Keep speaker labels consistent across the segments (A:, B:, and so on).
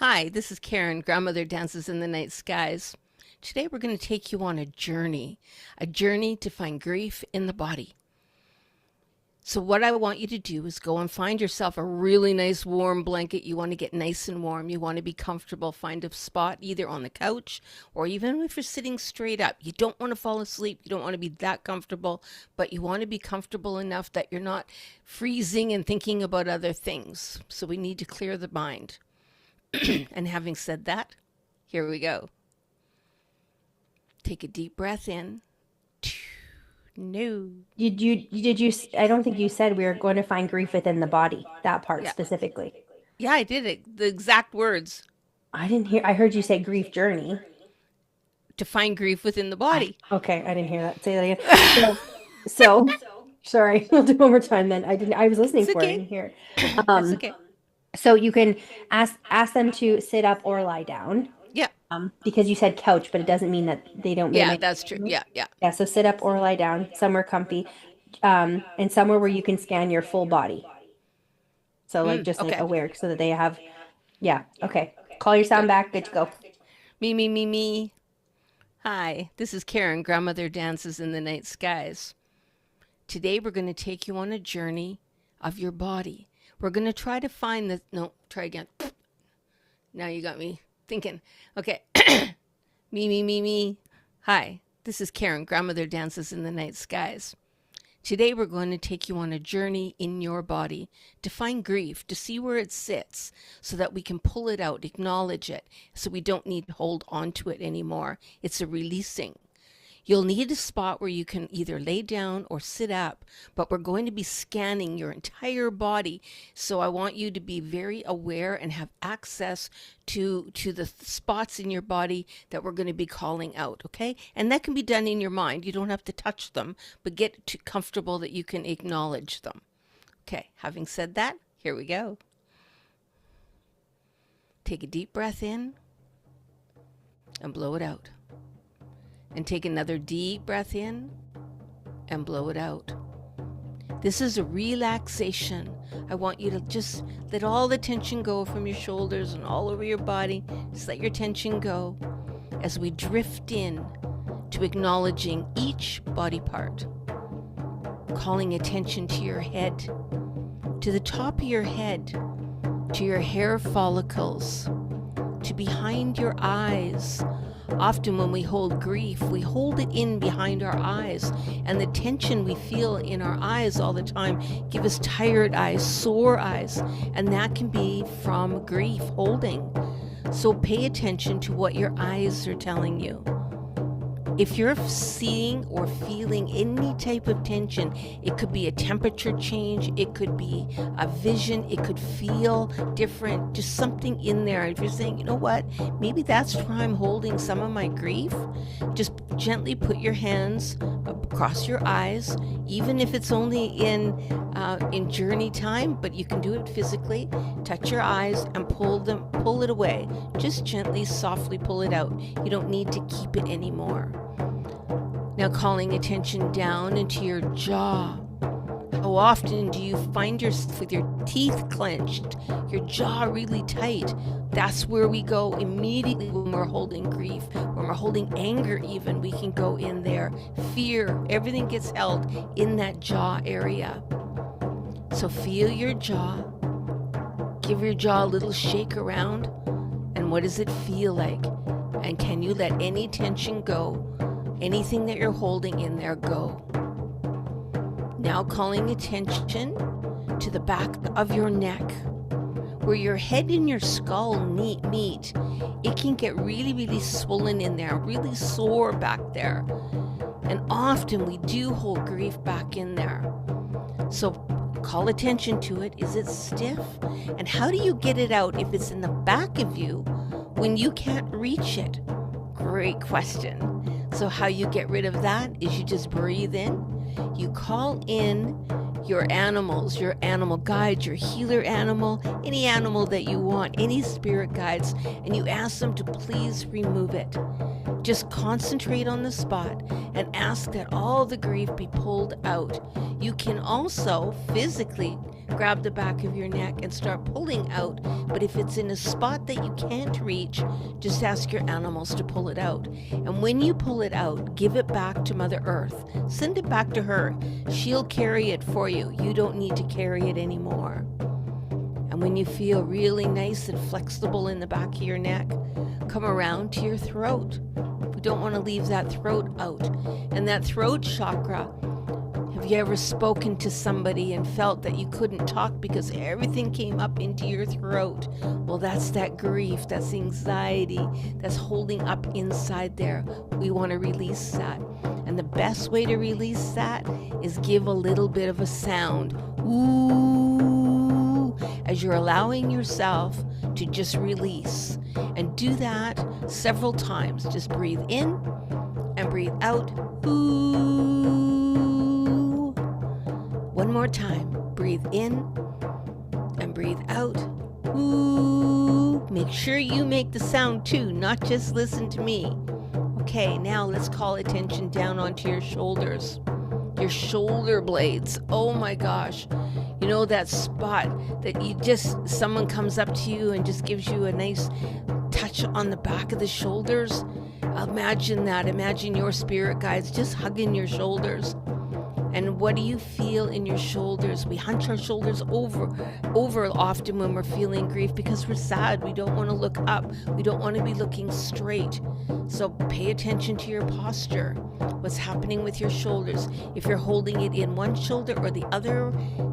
A: Hi, this is Karen, Grandmother Dances in the Night Skies. Today we're going to take you on a journey to find grief in the body. So what I want you to do is go and find yourself a really nice warm blanket. You want to get nice and warm. You want to be comfortable. Find a spot either on the couch or even if you're sitting straight up. You don't want to fall asleep. You don't want to be that comfortable, but you want to be comfortable enough that you're not freezing and thinking about other things. So we need to clear the mind. And having said that, here we go. Take a deep breath in. No.
B: Did you? I don't think you said we were going to find grief within the body, that part
A: Yeah.
B: specifically.
A: Yeah, I did it. The exact words.
B: I didn't hear, I heard you say grief journey.
A: To find grief within the body.
B: Okay, I didn't hear that. Say that again. So, sorry, we'll do it one more time then. I was listening
A: It's
B: for it, I
A: okay.
B: didn't hear it.
A: That's
B: Um,
A: okay.
B: so you can ask them to sit up or lie down.
A: Yeah.
B: Because you said couch, but it doesn't mean that they
A: Yeah,
B: might.
A: that's true. Yeah, yeah.
B: Yeah, so sit up or lie down, somewhere comfy, and somewhere where you can scan your full body. So like just like
A: Okay.
B: aware so that they have, yeah, okay. Call your sound
A: Good.
B: back, good to go.
A: Me, me, me, me. Hi, this is Karen, Grandmother Dances in the Night Skies. Today we're going to take you on a journey of your body. We're going to try to find the... No, try again. Now you got me thinking. Okay. Me, me, me, me. Hi, this is Karen, Grandmother Dances in the Night Skies. Today we're going to take you on a journey in your body to find grief, to see where it sits so that we can pull it out, acknowledge it, so we don't need to hold on to it anymore. It's a releasing. You'll need a spot where you can either lay down or sit up, but we're going to be scanning your entire body. So I want you to be very aware and have access to the spots in your body that we're going to be calling out, okay? And that can be done in your mind. You don't have to touch them, but get too comfortable that you can acknowledge them. Okay, having said that, here we go. Take a deep breath in and blow it out. And take another deep breath in and blow it out. This is a relaxation. I want you to just let all the tension go from your shoulders and all over your body. Just let your tension go as we drift in to acknowledging each body part. Calling attention to your head, to the top of your head, to your hair follicles, to behind your eyes. Often when we hold grief, we hold it in behind our eyes, and the tension we feel in our eyes all the time give us tired eyes, sore eyes, and that can be from grief holding. So pay attention to what your eyes are telling you. If you're seeing or feeling any type of tension, it could be a temperature change, it could be a vision, it could feel different, just something in there. If you're saying, you know what, maybe that's where I'm holding some of my grief, just gently put your hands across your eyes, even if it's only in journey time, but you can do it physically. Touch your eyes and pull it away. Just gently, softly pull it out. You don't need to keep it anymore. Now calling attention down into your jaw. How often do you find yourself with your teeth clenched, your jaw really tight? That's where we go immediately when we're holding grief, when we're holding anger even, we can go in there. Fear, everything gets held in that jaw area. So feel your jaw. Give your jaw a little shake around. And what does it feel like? And can you let any tension go? Anything that you're holding in there, go. Now calling attention to the back of your neck, where your head and your skull meet. It can get really, really swollen in there, really sore back there. And often we do hold grief back in there. So call attention to it. Is it stiff? And how do you get it out if it's in the back of you when you can't reach it? Great question. So how you get rid of that is you just breathe in. You call in your animals, your animal guides, your healer animal, any animal that you want, any spirit guides, and you ask them to please remove it. Just concentrate on the spot and ask that all the grief be pulled out. You can also physically grab the back of your neck and start pulling out. But if it's in a spot that you can't reach, just ask your animals to pull it out. And when you pull it out, give it back to Mother Earth. Send it back to her. She'll carry it for you. You don't need to carry it anymore. And when you feel really nice and flexible in the back of your neck, come around to your throat. We don't want to leave that throat out. And that throat chakra, have you ever spoken to somebody and felt that you couldn't talk because everything came up into your throat? Well, that's that grief, that's anxiety, that's holding up inside there. We want to release that. And the best way to release that is give a little bit of a sound. Ooh, as you're allowing yourself to just release. And do that several times. Just breathe in and breathe out. Ooh. One more time. Breathe in and breathe out. Ooh. Make sure you make the sound too, not just listen to me. Okay, now let's call attention down onto your shoulders. Your shoulder blades. Oh my gosh. You know that spot that someone comes up to you and just gives you a nice touch on the back of the shoulders? Imagine that. Imagine your spirit guides just hugging your shoulders. And what do you feel in your shoulders? We hunch our shoulders over often when we're feeling grief because we're sad. We don't want to look up. We don't want to be looking straight. So pay attention to your posture. What's happening with your shoulders? If you're holding it in one shoulder or the other,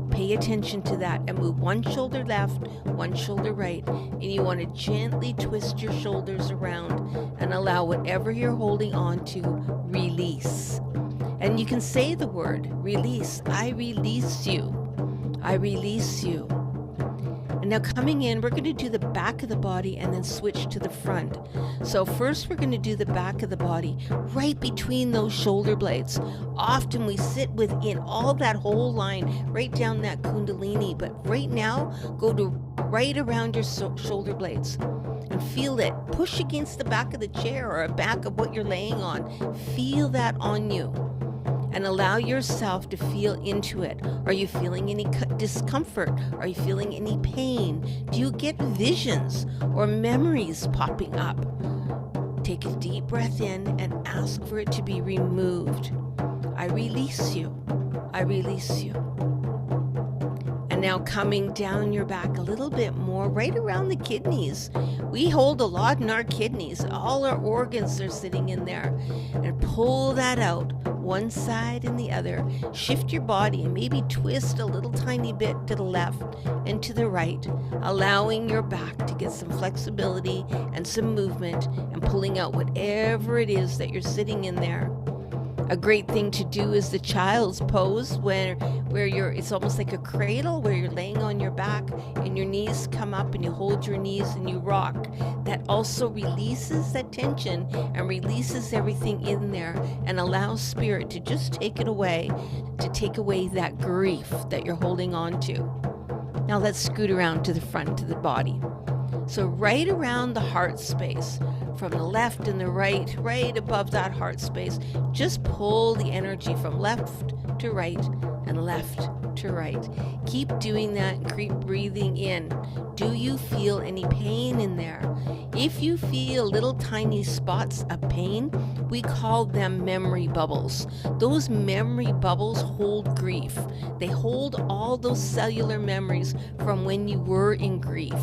A: pay attention to that and move one shoulder left, one shoulder right. And you want to gently twist your shoulders around and allow whatever you're holding on to release. And you can say the word release. I release you. I release you. And now coming in, we're going to do the back of the body and then switch to the front. So first we're going to do the back of the body right between those shoulder blades. Often we sit within all that whole line, right down that kundalini. But right now, go to right around your shoulder blades. And feel it. Push against the back of the chair or the back of what you're laying on. Feel that on you. And allow yourself to feel into it. Are you feeling any discomfort? Are you feeling any pain? Do you get visions or memories popping up? Take a deep breath in and ask for it to be removed. I release you. I release you. And now coming down your back a little bit more, right around the kidneys. We hold a lot in our kidneys. All our organs are sitting in there. And pull that out, one side and the other. Shift your body and maybe twist a little tiny bit to the left and to the right, allowing your back to get some flexibility and some movement and pulling out whatever it is that you're sitting in there. A great thing to do is the child's pose where it's almost like a cradle where you're laying on your back and your knees come up and you hold your knees and you rock. That also releases that tension and releases everything in there and allows spirit to just take it away, to take away that grief that you're holding on to. Now let's scoot around to the front of the body. So right around the heart space, from the left and the right, right above that heart space, just pull the energy from left to right and left to right. Keep doing that and keep breathing in. Do you feel any pain in there? If you feel little tiny spots of pain, we call them memory bubbles. Those memory bubbles hold grief. They hold all those cellular memories from when you were in grief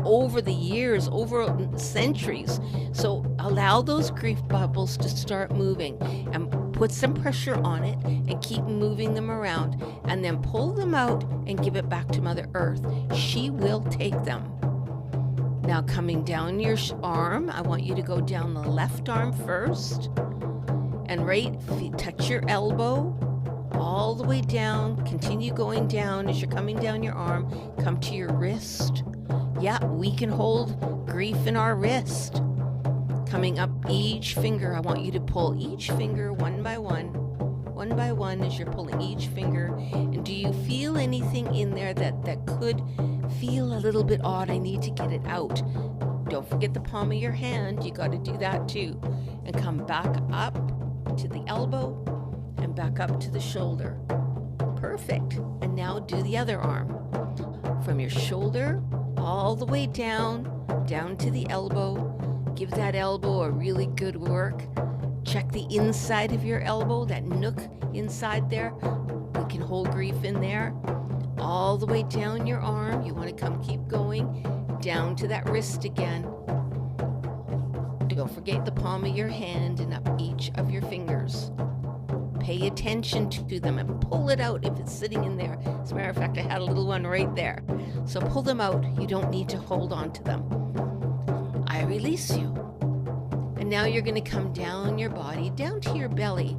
A: over the years, over centuries. So allow those grief bubbles to start moving and put some pressure on it and keep moving them around and then pull them out and give it back to Mother Earth. She will take them. Now coming down your arm, I want you to go down the left arm first and touch your elbow all the way down. Continue going down as you're coming down your arm. Come to your wrist. Yeah, we can hold grief in our wrist. Coming up each finger, I want you to pull each finger one by one as you're pulling each finger. And do you feel anything in there that could feel a little bit odd? I need to get it out. Don't forget the palm of your hand. You got to do that too. And come back up to the elbow and back up to the shoulder. Perfect. And now do the other arm. from your shoulder all the way down to the elbow. Give that elbow a really good work. Check the inside of your elbow, that nook inside there. We can hold grief in there. All the way down your arm. You want to keep going down to that wrist again. Don't forget the palm of your hand and up each of your fingers. Pay attention to them and pull it out if it's sitting in there. As a matter of fact, I had a little one right there. So pull them out. You don't need to hold on to them. I release you. And now you're going to come down your body, down to your belly,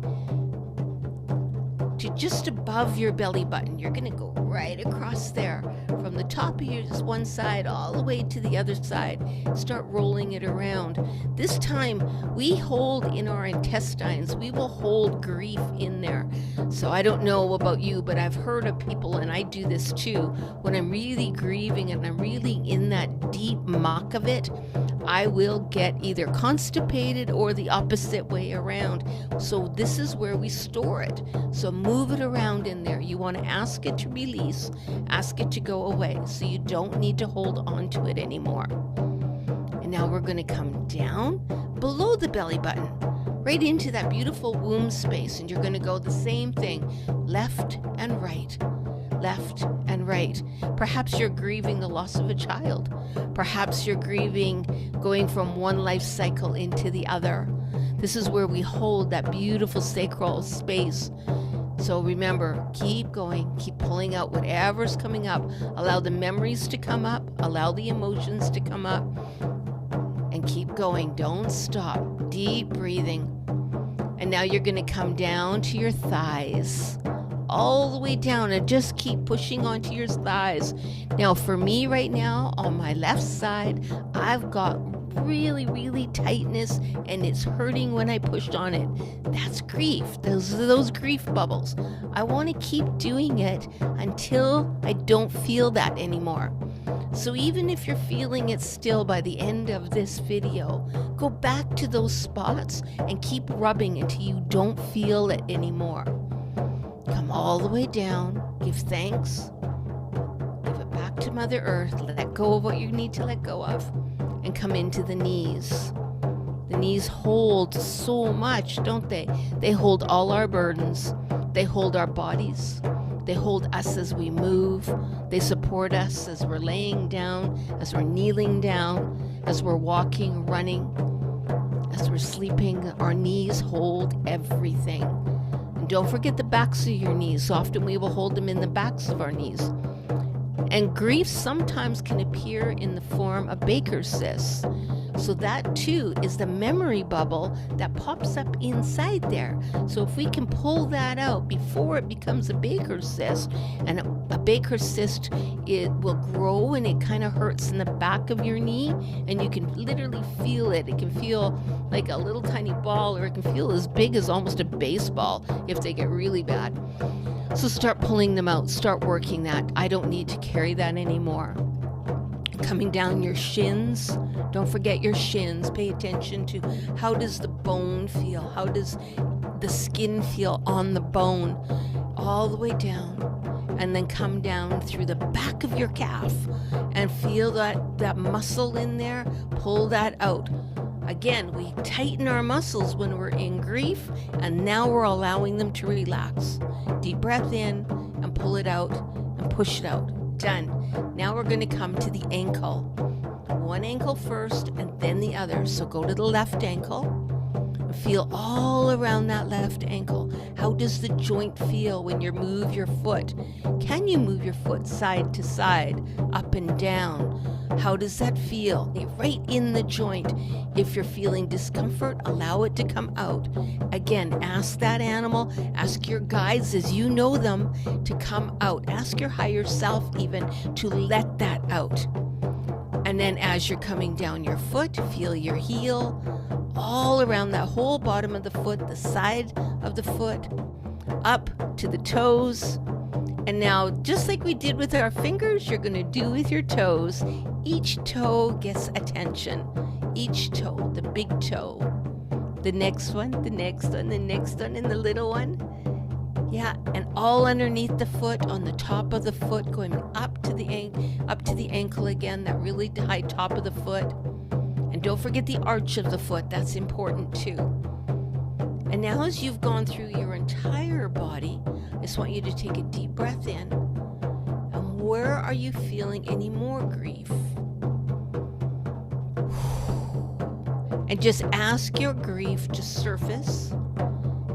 A: to just above your belly button. You're going to go right across there from the top of your one side all the way to the other side. Start rolling it around. This time we hold in our intestines. We will hold grief in there. So I don't know about you, but I've heard of people, and I do this too, when I'm really grieving and I'm really in that deep muck of it, I will get either constipated or the opposite way around. So this is where we store it. So move it around in there. You want to ask it to release, ask it to go away, so you don't need to hold on to it anymore. And now we're going to come down below the belly button, right into that beautiful womb space, and you're going to go the same thing, left and right. Left and right. Perhaps you're grieving the loss of a child. Perhaps you're grieving going from one life cycle into the other. This is where we hold that beautiful sacral space. So remember, keep going, keep pulling out whatever's coming up. Allow the memories to come up, allow the emotions to come up, and keep going. Don't stop. Deep breathing. And now you're going to come down to your thighs, all the way down, and just keep pushing onto your thighs. Now for me right now, on my left side, I've got really tightness, and it's hurting when I pushed on it. That's grief. Those are those grief bubbles. I want to keep doing it until I don't feel that anymore. So even if you're feeling it still by the end of this video, go back to those spots and keep rubbing until you don't feel it anymore. Come all the way down, give thanks, give it back to Mother Earth, let go of what you need to let go of, and come into the knees. The knees hold so much, don't they? They hold all our burdens. They hold our bodies. They hold us as we move. They support us as we're laying down, as we're kneeling down, as we're walking, running, as we're sleeping. Our knees hold everything. And don't forget the backs of your knees. Often we will hold them in the backs of our knees. And grief sometimes can appear in the form of Baker's cysts. So that too is the memory bubble that pops up inside there. So if we can pull that out before it becomes a Baker's cyst, and a Baker's cyst, it will grow and it kind of hurts in the back of your knee, and you can literally feel it. It can feel like a little tiny ball, or it can feel as big as almost a baseball if they get really bad. So start pulling them out, start working that. I don't need to carry that anymore. Coming down your shins, don't forget your shins. Pay attention to how does the bone feel? How does the skin feel on the bone? All the way down, and then come down through the back of your calf and feel that muscle in there. Pull that out. Again, we tighten our muscles when we're in grief, and now we're allowing them to relax. Deep breath in and pull it out and push it out. Done. Now we're going to come to the ankle. One ankle first and then the other. So go to the left ankle and feel all around that left ankle. How does the joint feel when you move your foot? Can you move your foot side to side, up and down? How does that feel? Right in the joint. If you're feeling discomfort, allow it to come out. Again, ask that animal, ask your guides as you know them to come out. Ask your higher self even to let that out. And then as you're coming down your foot, feel your heel all around that whole bottom of the foot, the side of the foot, up to the toes. And now, just like we did with our fingers, you're going to do with your toes. Each toe gets attention. Each toe, the big toe, the next one, the next one, the next one, and the little one. Yeah, and all underneath the foot, on the top of the foot, going up to the ankle again, that really high top of the foot. And don't forget the arch of the foot, that's important too. And now as you've gone through your entire body, I just want you to take a deep breath in. And where are you feeling any more grief? And just ask your grief to surface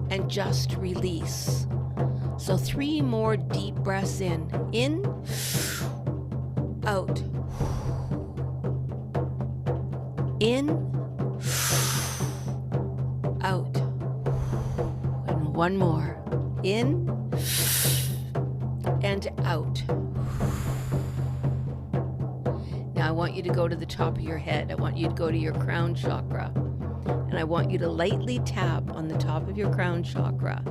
A: and just release. So 3 more deep breaths in. In, out. In, out. And 1 more. In and out. Now I want you to go to the top of your head. I want you to go to your crown chakra. And I want you to lightly tap on the top of your crown chakra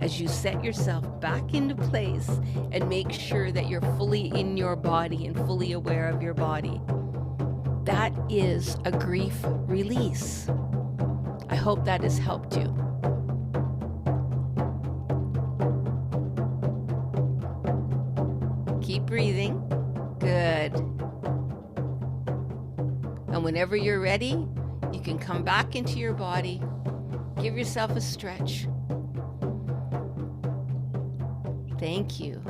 A: as you set yourself back into place and make sure that you're fully in your body and fully aware of your body. That is a grief release. I hope that has helped you. Keep breathing. Good. And whenever you're ready, you can come back into your body. Give yourself a stretch. Thank you.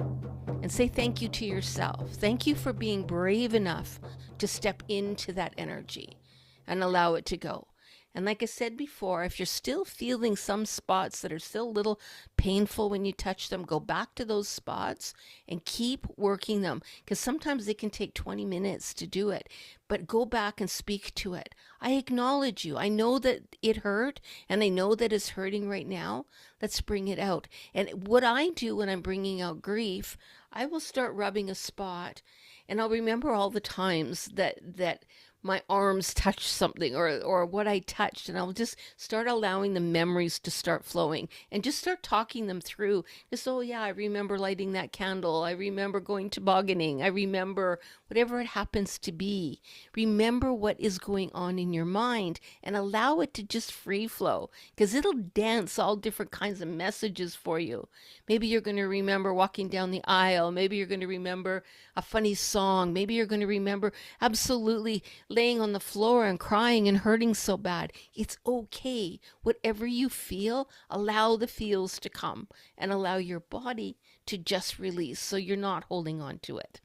A: And say thank you to yourself. Thank you for being brave enough to step into that energy and allow it to go. And like I said before, if you're still feeling some spots that are still a little painful when you touch them, go back to those spots and keep working them. Because sometimes they can take 20 minutes to do it. But go back and speak to it. I acknowledge you. I know that it hurt, and I know that it's hurting right now. Let's bring it out. And what I do when I'm bringing out grief, I will start rubbing a spot, and I'll remember all the times that my arms touched something or what I touched, and I'll just start allowing the memories to start flowing and just start talking them through. Just, oh yeah, I remember lighting that candle. I remember going tobogganing. I remember whatever it happens to be. Remember what is going on in your mind and allow it to just free flow, because it'll dance all different kinds of messages for you. Maybe you're going to remember walking down the aisle. Maybe you're going to remember a funny song. Maybe you're going to remember absolutely laying on the floor and crying and hurting so bad. It's okay. Whatever you feel, allow the feels to come and allow your body to just release so you're not holding on to it.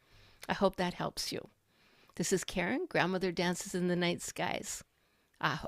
A: I hope that helps you. This is Karen, Grandmother Dances in the Night Skies. Aho.